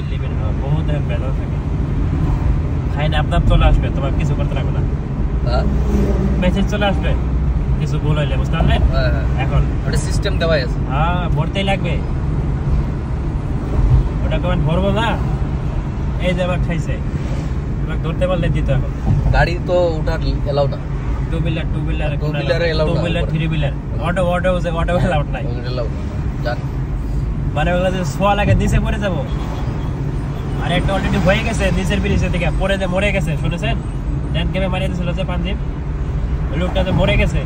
limit বহুত বেজাল থাকে খাই না আপনার চলে আসবে তোমার কিছু করতে লাগবে না মেসেজ চলে আসবে কিছু ভুল হইলে বুঝতে পারলে এখন ওটা সিস্টেম দেওয়া আছে হ্যাঁ ভরতেই লাগবে ওটা কেমন ভরবো না এই যে আবার খাইছে এবার ধরতে পারলে দিত এখন গাড়ি তো ওটার এলাও না টু হুইলার টু হুইলারে এলাও না two wheeler three wheeler auto allowed নাই এলাও জান মানে ওগুলো যে সোয়া লাগে নিচে পড়ে যাবো আর একটা অলরেডি হয়ে গেছে নিচের ব্রিজের দিকে পড়ে যে মরে গেছে শুনেছেন ল্যান্ড ক্যামে মারিয়ে দিয়েছিল যে পাঞ্জিব লোকটা যে মরে গেছে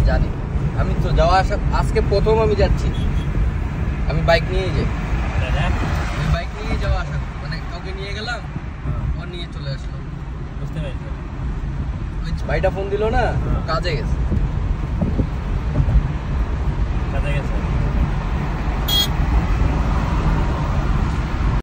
জানি আমি তো যাওয়া আসা আজকে প্রথম আমি যাচ্ছি আমি বাইক নিয়েই যাই আমি বাইক নিয়ে যাওয়া আসা মানে কাউকে নিয়ে গেলাম ও নিয়ে চলে আসলো বুঝতে পেরেছি ভাইটা ফোন দিল না কাজে গেছে